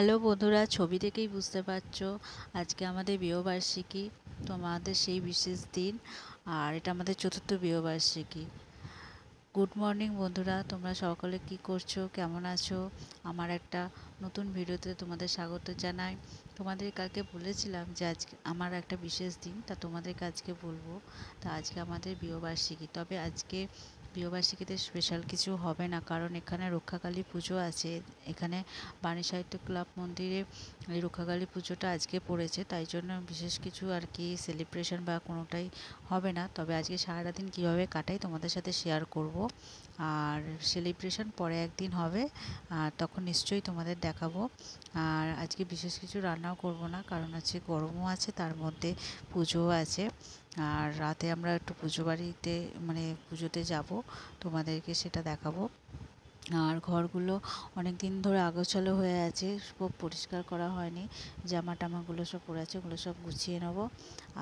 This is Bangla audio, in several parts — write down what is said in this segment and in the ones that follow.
হ্যালো বন্ধুরা, ছবি দেখেই বুঝতে পারছো আজকে আমাদের বিবাহবার্ষিকী। তো আমাদের সেই বিশেষ দিন, আর এটা আমাদের চতুর্থ বিবাহবার্ষিকী। গুড মর্নিং বন্ধুরা, তোমরা সকলে কি করছো, কেমন আছো? আমার একটা নতুন ভিডিওতে তোমাদের স্বাগত জানাই। তোমাদের কালকে বলেছিলাম যে আজকে আমার একটা বিশেষ দিন, তা তোমাদেরকে আজকে বলবো। তা আজকে আমাদের বিবাহবার্ষিকী, তবে আজকে বিবাহবার্ষিকীতে স্পেশাল কিছু হবে না, কারণ এখানে রক্ষাকালী পুজো আছে। এখানে বাণী সাহিত্য ক্লাব মন্দিরে এই রক্ষাকালী পুজোটা আজকে পড়েছে, তাই জন্য বিশেষ কিছু আর কি সেলিব্রেশন বা কোনোটাই হবে না। তবে আজকে সারাটা দিন কীভাবে কাটাই তোমাদের সাথে শেয়ার করব, আর সেলিব্রেশন পরে একদিন হবে, আর তখন নিশ্চয়ই তোমাদের দেখাবো। আর আজকে বিশেষ কিছু রান্নাও করব না, কারণ আজকে গরমও আছে, তার মধ্যে পুজোও আছে। আর রাতে আমরা একটু পুজো বাড়িতে মানে পুজোতে যাব, তোমাদেরকে সেটা দেখাবো। আর ঘরগুলো অনেক দিন ধরে আগোছালো হয়ে আছে, খুব পরিষ্কার করা হয়নি। জামা টামাগুলো সব পড়ে আছে, ওগুলো সব গুছিয়ে নেবো,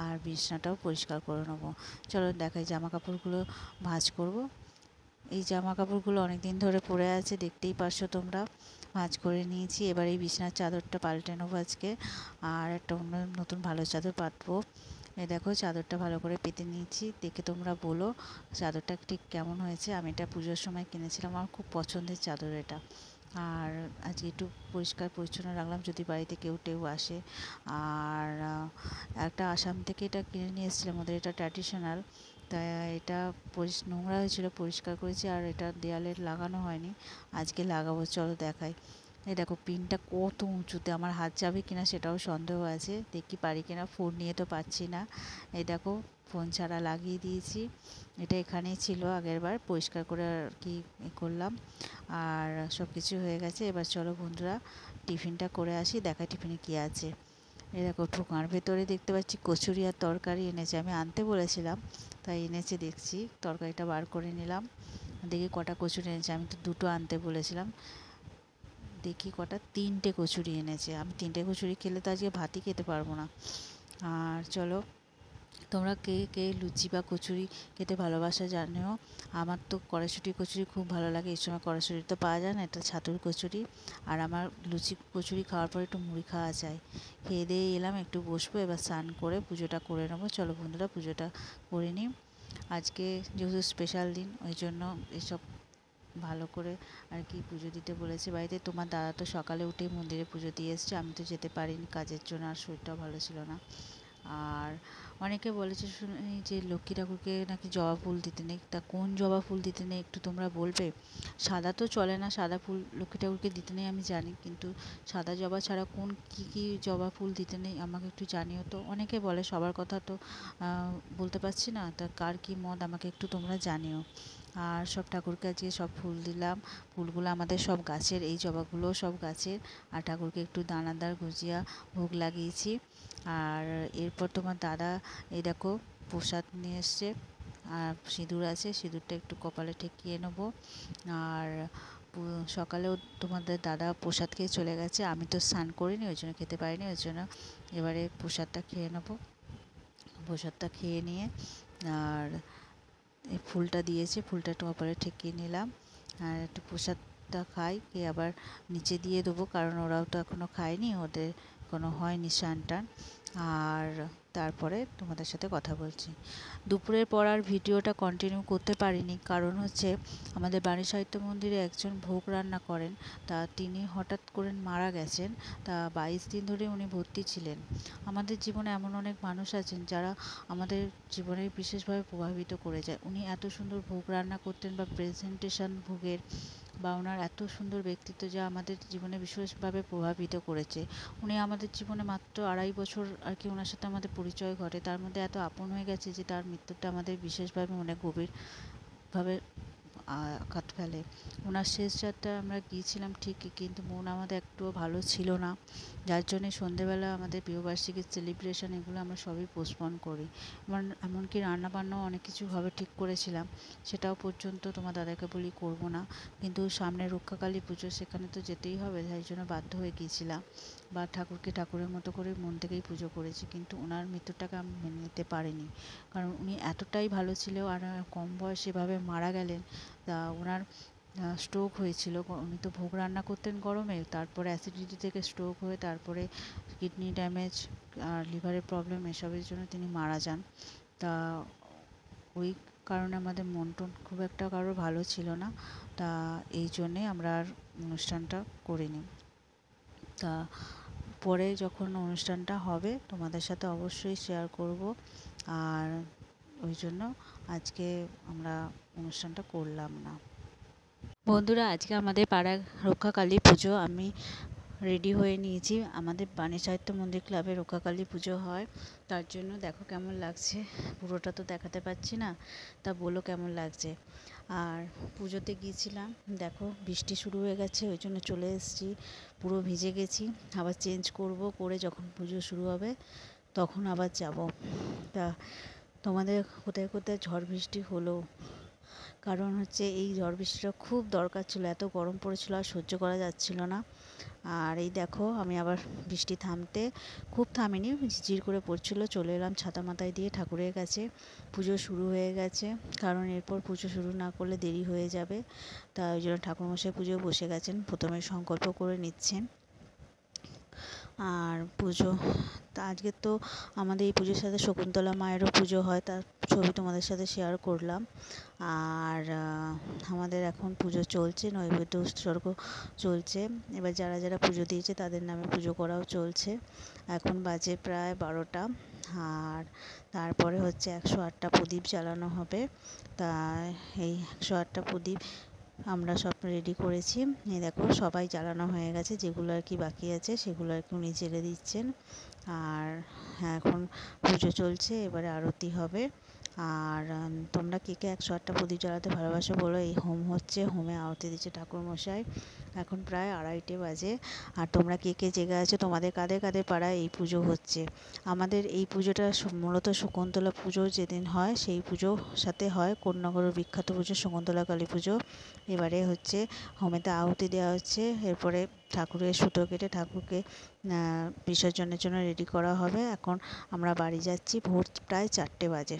আর বিছনাটাও পরিষ্কার করে নেবো। চলো দেখাই, জামা কাপড়গুলো ভাঁজ করব। এই জামা কাপড়গুলো অনেক দিন ধরে পড়ে আছে, দেখতেই পারছো তোমরা। ভাঁজ করে নিয়েছি, এবার এই বিছনার চাদরটা পাল্টে নেবো আজকে, আর একটা অন্য নতুন ভালো চাদর পাতবো। এই দেখো, চাদরটা ভালো করে পেতে নিয়েছি, দেখে তোমরা বলো চাদরটা ঠিক কেমন হয়েছে। আমি এটা পুজোর সময় কিনেছিলাম, আমার খুব পছন্দের চাদর এটা। আর আজকে একটু পরিষ্কার পরিচ্ছন্ন রাখলাম, যদি বাড়িতে কেউ টেউ আসে। আর একটা আসাম থেকে এটা কিনে নিয়ে এসেছিলাম, ওদের এটা ট্র্যাডিশনাল। তাই এটা নোংরা হয়েছিল, পরিষ্কার করেছি, আর এটা দেয়ালে লাগানো হয়নি, আজকে লাগাবো। চলো দেখাই। এই দেখো, পিনটা কত উঁচুতে, আমার হাত যাবে কিনা সেটাও সন্দেহ আছে, দেখি পারি কিনা। ফোন নিয়ে তো পাচ্ছি না। এই দেখো, ফোন ছাড়া লাগিয়ে দিয়েছি। এটা এখানেই ছিল আগের বার, পরিষ্কার করে আর কি করলাম। আর সব কিছু হয়ে গেছে, এবার চলো বন্ধুরা টিফিনটা করে আসি, দেখা টিফিনে কী আছে। এই দেখো, ঠোকার ভেতরে দেখতে পাচ্ছি কচুরি আর তরকারি এনেছে, আমি আনতে বলেছিলাম, তাই এনেছে দেখছি। তরকারিটা বার করে নিলাম, দেখি কটা কচুরি এনেছে, আমি তো দুটো আনতে বলেছিলাম। দেখি কটা, তিনটে কচুরি এনেছে। আমি তিনটে কচুরি খেলে তো আজকে ভাতই খেতে পারবো না। আর চলো, তোমরা কে কে লুচি বা কচুরি খেতে ভালোবাসা জানিও। আমার তো কড়াইশুঁটি কচুরি খুব ভালো লাগে, এই সময় কড়াইশুঁটি তো পাওয়া যায় না, এটা ছাতুর কচুরি। আর আমার লুচি কচুরি খাওয়ার পরে একটু মুড়ি খাওয়া যায়। খেয়ে দিয়ে এলাম, একটু বসবো, এবার স্নান করে পুজোটা করে নেবো। চলো বন্ধুরা পুজোটা করে নিই। আজকে যেহেতু স্পেশাল দিন, ওই জন্য এসব ভালো করে আর কি পুজো দিতে বলেছে বাড়িতে। তোমার দাদা তো সকালে উঠেই মন্দিরে পুজো দিয়ে এসছে, আমি তো যেতে পারিনি কাজের জন্য, আর শরীরটাও ভালো ছিল না। আর অনেকে বলেছে শুনি যে লক্ষ্মী ঠাকুরকে নাকি জবা ফুল দিতে নেই, তা কোন জবা ফুল দিতে নেই একটু তোমরা বলবে? সাদা তো চলে না, সাদা ফুল লক্ষ্মী ঠাকুরকে দিতে নেই আমি জানি, কিন্তু সাদা জবা ছাড়া কোন কী জবা ফুল দিতে নেই আমাকে একটু জানিও তো। অনেকে বলে, সবার কথা তো বলতে পারছি না, তা কার কী মত আমাকে একটু তোমরা জানিও। আর সব ঠাকুরকে আজকে সব ফুল দিলাম। ফুলগুলো আমাদের সব গাছের, এই জবাগুলো সব গাছের। আর ঠাকুরকে একটু দানাদার গুজিয়া ভোগ লাগিয়েছি। আর এরপর তোমার দাদা এই দেখো প্রসাদ নিয়ে এসছে, আর সিঁদুর আছে, সিঁদুরটা একটু কপালে ঠেকিয়ে নেবো। আর সকালেও তোমাদের দাদা প্রসাদ খেয়ে চলে গেছে, আমি তো স্নান করিনি, ওই জন্য খেতে পারিনি, ওই জন্য এবারে প্রসাদটা খেয়ে নেবো। প্রসাদটা খেয়ে নিয়ে আর এই ফুলটা দিয়েছে, ফুলটা একটু কপালে ঠেকিয়ে নিলাম। আর একটু প্রসাদটা খাই, খেয়ে আবার নিচে দিয়ে দেবো, কারণ ওরাও তো এখনও খায়নি, ওদের কোনো হয়নি স্নান টান। আর তারপরে তোমাদের সাথে কথা বলছি। দুপুরের পর আর ভিডিওটা কন্টিনিউ করতে পারিনি, কারণ হচ্ছে আমাদের বাণী সাহিত্য মন্দিরে একজন ভোগ রান্না করেন, তা তিনি হঠাৎ করে মারা গেছেন। তা 22 দিন ধরে উনি ভর্তি ছিলেন। আমাদের জীবনে এমন অনেক মানুষ আছেন যারা আমাদের জীবনে বিশেষভাবে প্রভাবিত করে যায়। উনি এত সুন্দর ভোগ রান্না করতেন, বা প্রেজেন্টেশন ভোগের, বা ওনার এত সুন্দর ব্যক্তিত্ব যা আমাদের জীবনে বিশেষভাবে প্রভাবিত করেছে। উনি আমাদের জীবনে মাত্র 2.5 বছর আর কি ওনার সাথে আমাদের পরিচয় ঘটে, তার মধ্যে এত আপন হয়ে গেছে যে তার মৃত্যুটা আমাদের বিশেষভাবে মনে গভীরভাবে আঘাত ফেলে। ওনার শেষ যাত্রা আমরা গিয়েছিলাম ঠিকই, কিন্তু মন আমাদের একটুও ভালো ছিল না, যার জন্যে সন্ধেবেলা আমাদের বিবাহবার্ষিকীর সেলিব্রেশন এগুলো আমরা সবই পোস্টপন করি। এমনকি রান্নাবান্নাও অনেক কিছুভাবে ঠিক করেছিলাম, সেটাও পর্যন্ত তোমার দাদাকে বলি করবো না, কিন্তু সামনে রক্ষাকালী পুজো, সেখানে তো যেতেই হবে, তাই জন্য বাধ্য হয়ে গিয়েছিলাম। বা ঠাকুরকে ঠাকুরের মতো করে মন থেকেই পুজো করেছি, কিন্তু ওনার মৃত্যুটাকে আমি মেনে নিতে পারিনি, কারণ উনি এতটাই ভালো ছিল, আর কম বয়সে এভাবে মারা গেলেন। তা ওনার স্ট্রোক হয়েছিল। উনি তো ভোগ রান্না করতেন গরমে, তারপরে অ্যাসিডিটি থেকে স্ট্রোক হয়ে তারপরে কিডনি ড্যামেজ আর লিভারের প্রবলেম এসবের জন্য তিনি মারা যান। তা ওই কারণে আমাদের মন টন খুব একটা কারোর ভালো ছিল না। তা এই জন্যে আমরা আর অনুষ্ঠানটা করিনি। তা পরে যখন অনুষ্ঠানটা হবে তোমাদের সাথে অবশ্যই শেয়ার করব। আর ওই জন্য আজকে আমরা অনুষ্ঠানটা করলাম না। বন্ধুরা, আজকে আমাদের পাড়ায় রক্ষাকালী পুজো। আমি রেডি হয়ে নিয়েছি। আমাদের বাণী সাহিত্য মন্দির ক্লাবে রক্ষাকালী পুজো হয়, তার জন্য দেখো কেমন লাগছে। পুরোটা তো দেখাতে পাচ্ছি না, তা বলো কেমন লাগছে। আর পুজোতে গিয়েছিলাম, দেখো বৃষ্টি শুরু হয়ে গেছে, ওই জন্য চলে এসেছি। পুরো ভিজে গেছি। আবার চেঞ্জ করব, করে যখন পুজো শুরু হবে তখন আবার যাব। তা তোমাদের কোথায় কোথায় ঝড় বৃষ্টি হলো? কারণ হচ্ছে এই ঝড় বৃষ্টিটা খুব দরকার ছিল, এত গরম পড়েছিল আর সহ্য করা যাচ্ছিল না। আর এই দেখো আমি আবার বৃষ্টি থামতে, খুব থামেনি, ঝিরঝির করে পড়ছিল, চলে এলাম ছাতা মাথায় দিয়ে ঠাকুরের কাছে। পুজো শুরু হয়ে গেছে, কারণ এরপর পুজো শুরু না করলে দেরি হয়ে যাবে। তা ওই জন্য ঠাকুরমশাই পুজো বসে গেছেন, প্রথমে সংকল্প করে নিচ্ছেন। আর পুজো তা আজকে তো আমাদের এই পুজোর সাথে শকুন্তলা মায়েরও পুজো হয়, তার ছবি তোমাদের সাথে শেয়ার করলাম। আর আমাদের এখন পুজো চলছে, নৈবেদ্য উৎসর্গ চলছে। এবার যারা যারা পুজো দিয়েছে তাদের নামে পুজো করাও চলছে। এখন বাজে প্রায় 12টা। আর তারপরে হচ্ছে 108টা প্রদীপ জ্বালানো হবে। তা এই 108টা প্রদীপ আমরা সব রেডি করেছি। এই দেখো সবাই জ্বালানো হয়ে গেছে, যেগুলো আর কি বাকি আছে সেগুলো আর কি উনি জেলে দিচ্ছেন। আর এখন পুজো চলছে, এবারে আরতি হবে। আর তোমরা কে কে 108টা প্রদীপ জ্বালাতে ভালোবাসো বলো। এই হোম হচ্ছে, হোমে আরতি দিচ্ছে ঠাকুরমশাই। এখন প্রায় 2:30 বাজে। আর তোমরা কে কে জেগে আছো, তোমাদের কাদের কাদের পাড়ায় এই পুজো হচ্ছে? আমাদের এই পুজোটা মূলত শকুন্তলা পুজো যেদিন হয় সেই পুজোর সাথে হয় কোন্নগরের বিখ্যাত পুজো শকুন্তলা কালী পুজো। এবারে হচ্ছে হোমেতে আহুতি দেওয়া হচ্ছে, এরপরে ঠাকুরের সুতো কেটে ঠাকুরকে বিসর্জনের জন্য রেডি করা হবে। এখন আমরা বাড়ি যাচ্ছি, ভোর প্রায় 4টে বাজে।